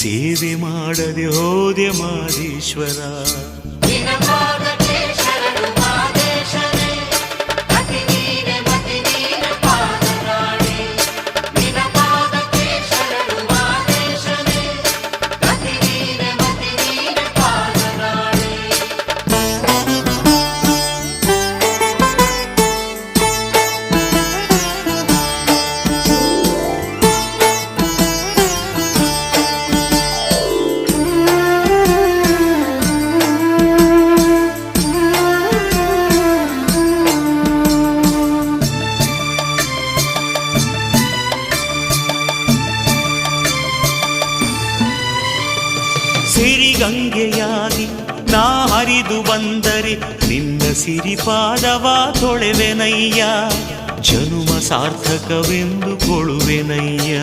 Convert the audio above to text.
ಸೇವೆ ಮಾಡದೆ ಹೋದೆ ಮಾದೇಶ್ವರ. ಸಿರಿಗಂಗೆಯಾಗಿ ನಾ ಹರಿದು ಬಂದರೆ ನಿನ್ನ ಸಿರಿಪಾದವ ತೊಳೆವೆನಯ್ಯ, ಜನುಮ ಸಾರ್ಥಕವೆಂದು ಕೊಳುವೆನಯ್ಯ.